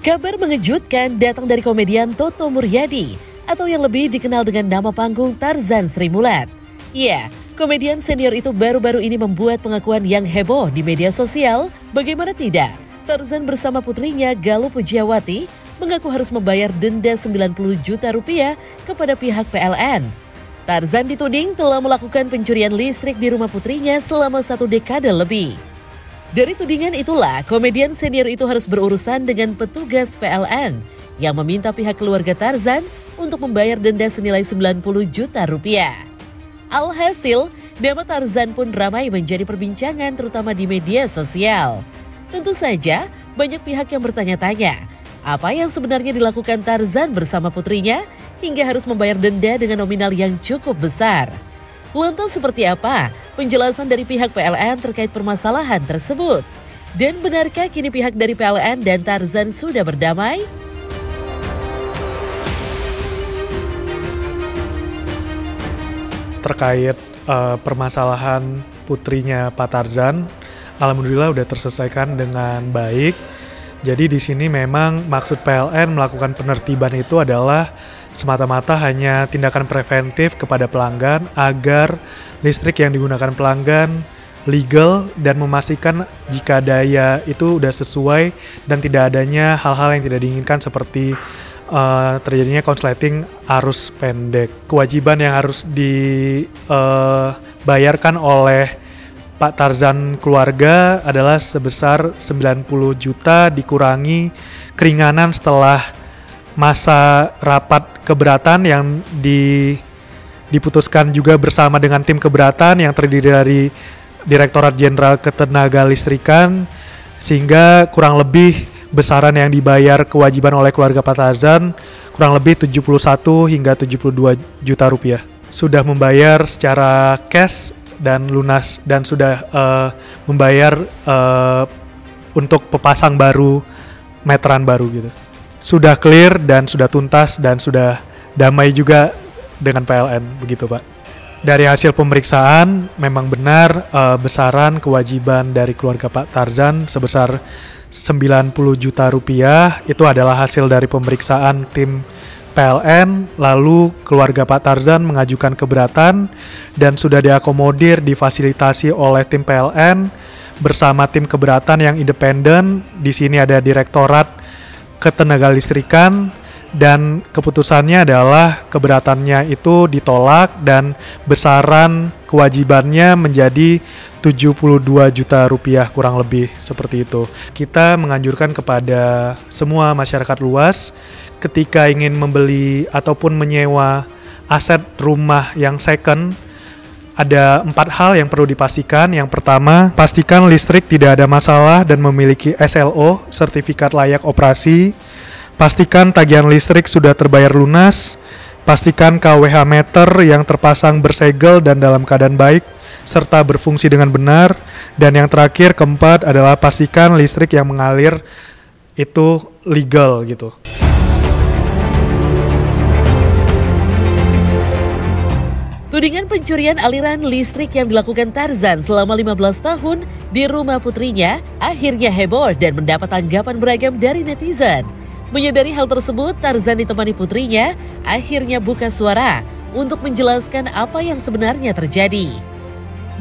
Kabar mengejutkan datang dari komedian Toto Muryadi atau yang lebih dikenal dengan nama panggung Tarzan Sri Mulat. Ya, komedian senior itu baru-baru ini membuat pengakuan yang heboh di media sosial. Bagaimana tidak, Tarzan bersama putrinya Galuh Pujiawati mengaku harus membayar denda 90 juta rupiah kepada pihak PLN. Tarzan dituding telah melakukan pencurian listrik di rumah putrinya selama 1 dekade lebih. Dari tudingan itulah, komedian senior itu harus berurusan dengan petugas PLN yang meminta pihak keluarga Tarzan untuk membayar denda senilai 90 juta rupiah. Alhasil, nama Tarzan pun ramai menjadi perbincangan terutama di media sosial. Tentu saja, banyak pihak yang bertanya-tanya, apa yang sebenarnya dilakukan Tarzan bersama putrinya hingga harus membayar denda dengan nominal yang cukup besar. Lantas seperti apa penjelasan dari pihak PLN terkait permasalahan tersebut? Dan benarkah kini pihak dari PLN dan Tarzan sudah berdamai? Terkait permasalahan putrinya Pak Tarzan, alhamdulillah udah terselesaikan dengan baik. Jadi di sini memang maksud PLN melakukan penertiban itu adalah semata-mata hanya tindakan preventif kepada pelanggan agar listrik yang digunakan pelanggan legal dan memastikan jika daya itu udah sesuai dan tidak adanya hal-hal yang tidak diinginkan seperti terjadinya konsleting arus pendek. Kewajiban yang harus dibayarkan oleh Pak Tarzan keluarga adalah sebesar 90 juta dikurangi keringanan setelah masa rapat keberatan yang diputuskan juga bersama dengan tim keberatan yang terdiri dari Direktorat Jenderal Ketenagalistrikan, sehingga kurang lebih besaran yang dibayar kewajiban oleh keluarga Pak Tarzan kurang lebih 71 hingga 72 juta rupiah. Sudah membayar secara cash dan lunas dan sudah membayar untuk pepasang baru, meteran baru gitu. Sudah clear dan sudah tuntas dan sudah damai juga dengan PLN, begitu Pak. Dari hasil pemeriksaan memang benar besaran kewajiban dari keluarga Pak Tarzan sebesar 90 juta rupiah itu adalah hasil dari pemeriksaan tim PLN, lalu keluarga Pak Tarzan mengajukan keberatan dan sudah diakomodir difasilitasi oleh tim PLN bersama tim keberatan yang independen. Di sini ada Direktorat Ketenagalistrikan dan keputusannya adalah keberatannya itu ditolak dan besaran kewajibannya menjadi 72 juta rupiah kurang lebih seperti itu. Kita menganjurkan kepada semua masyarakat luas ketika ingin membeli ataupun menyewa aset rumah yang second, ada 4 hal yang perlu dipastikan. Yang pertama, pastikan listrik tidak ada masalah dan memiliki SLO, sertifikat layak operasi. Pastikan tagihan listrik sudah terbayar lunas. Pastikan KWH meter yang terpasang bersegel dan dalam keadaan baik, serta berfungsi dengan benar. Dan yang terakhir, keempat, adalah pastikan listrik yang mengalir itu legal gitu. Tudingan pencurian aliran listrik yang dilakukan Tarzan selama 15 tahun di rumah putrinya akhirnya heboh dan mendapat tanggapan beragam dari netizen. Menyadari hal tersebut, Tarzan ditemani putrinya akhirnya buka suara untuk menjelaskan apa yang sebenarnya terjadi.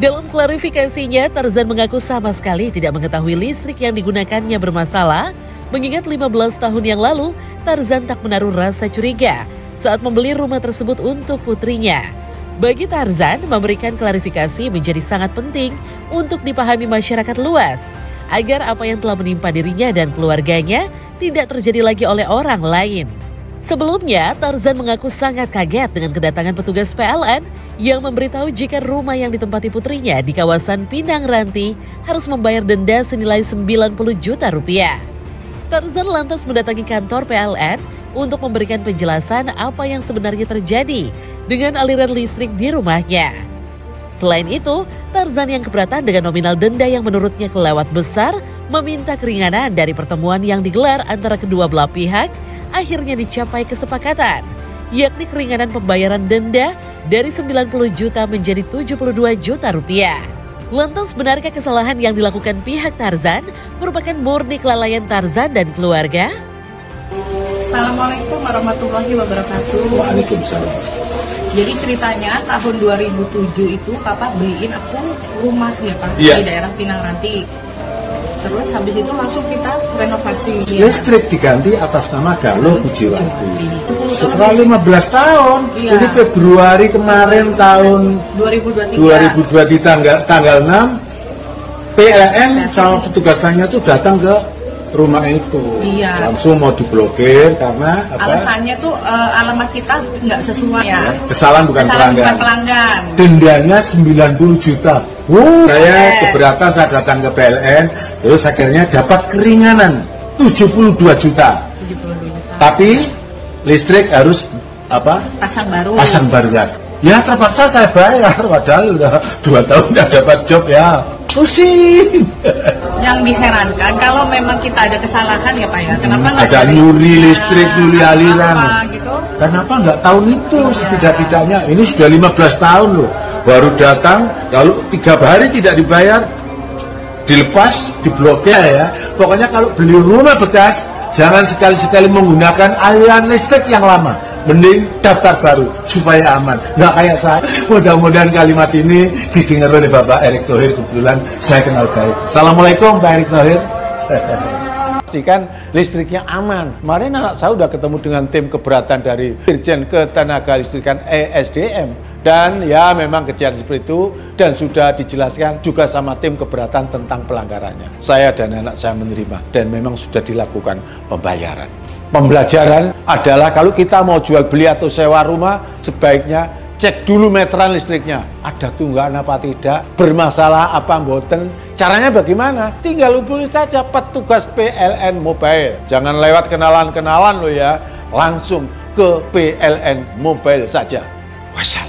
Dalam klarifikasinya, Tarzan mengaku sama sekali tidak mengetahui listrik yang digunakannya bermasalah, mengingat 15 tahun yang lalu Tarzan tak menaruh rasa curiga saat membeli rumah tersebut untuk putrinya. Bagi Tarzan, memberikan klarifikasi menjadi sangat penting untuk dipahami masyarakat luas, agar apa yang telah menimpa dirinya dan keluarganya tidak terjadi lagi oleh orang lain. Sebelumnya, Tarzan mengaku sangat kaget dengan kedatangan petugas PLN yang memberitahu jika rumah yang ditempati putrinya di kawasan Pinang Ranti harus membayar denda senilai 90 juta rupiah. Tarzan lantas mendatangi kantor PLN untuk memberikan penjelasan apa yang sebenarnya terjadi dengan aliran listrik di rumahnya. Selain itu, Tarzan yang keberatan dengan nominal denda yang menurutnya kelewat besar, meminta keringanan dari pertemuan yang digelar antara kedua belah pihak, akhirnya dicapai kesepakatan, yakni keringanan pembayaran denda dari 90 juta menjadi 72 juta rupiah. Lantas benarkah kesalahan yang dilakukan pihak Tarzan merupakan murni kelalaian Tarzan dan keluarga? Assalamualaikum warahmatullahi wabarakatuh. Waalaikumsalam. Jadi ceritanya tahun 2007 itu Papa beliin aku rumah ya Pak, Iya. di daerah Pinang Ranti. Terus habis itu langsung kita renovasi. Listrik diganti atas nama Galuh Pujiwanti. Itu 10 tahun. Setelah 15 tahun, Iya. jadi Februari kemarin tahun 2023. 2002 di tanggal 6, PLN sama petugasannya tuh datang ke rumah itu. Iya. Langsung mau diblokir karena apa? Alasannya tuh alamat kita nggak sesuai ya. Kesalahan bukan Kesalahan pelanggan. bukan pelanggan. Dendanya 90 juta. Saya keberatan, saya datang ke PLN, terus akhirnya dapat keringanan 72 juta. 72 juta. Tapi listrik harus apa? Pasang baru. Pasang baru lagi. Ya terpaksa saya bayar, padahal udah 2 tahun udah dapat job ya. Pusing. Yang diherankan kalau memang kita ada kesalahan ya Pak ya. Kenapa nggak Ada dari- nyuri listrik, nyuri Apa aliran. gitu? Kenapa nggak tahun itu setidak-tidaknya? Ini sudah 15 tahun loh. Baru datang, kalau 3 hari tidak dibayar, dilepas, diblokir ya. Pokoknya kalau beli rumah bekas, jangan sekali-sekali menggunakan aliran listrik yang lama. Mending daftar baru supaya aman. Nggak kayak saya. Mudah-mudahan kalimat ini didengar oleh Bapak Erick Thohir, kebetulan saya kenal baik. Assalamualaikum Pak Erick Thohir. Pastikan listriknya aman. Kemarin anak saya sudah ketemu dengan tim keberatan dari Dirjen Ketenagalistrikan ESDM. Dan ya memang kejadian seperti itu dan sudah dijelaskan juga sama tim keberatan tentang pelanggarannya. Saya dan anak saya menerima dan memang sudah dilakukan pembayaran. Pembelajaran adalah kalau kita mau jual beli atau sewa rumah, sebaiknya cek dulu meteran listriknya. Ada tunggakan apa tidak, bermasalah apa mboten. Caranya bagaimana? Tinggal hubungi saja petugas PLN Mobile. Jangan lewat kenalan-kenalan loh ya, langsung ke PLN Mobile saja. Wassalam.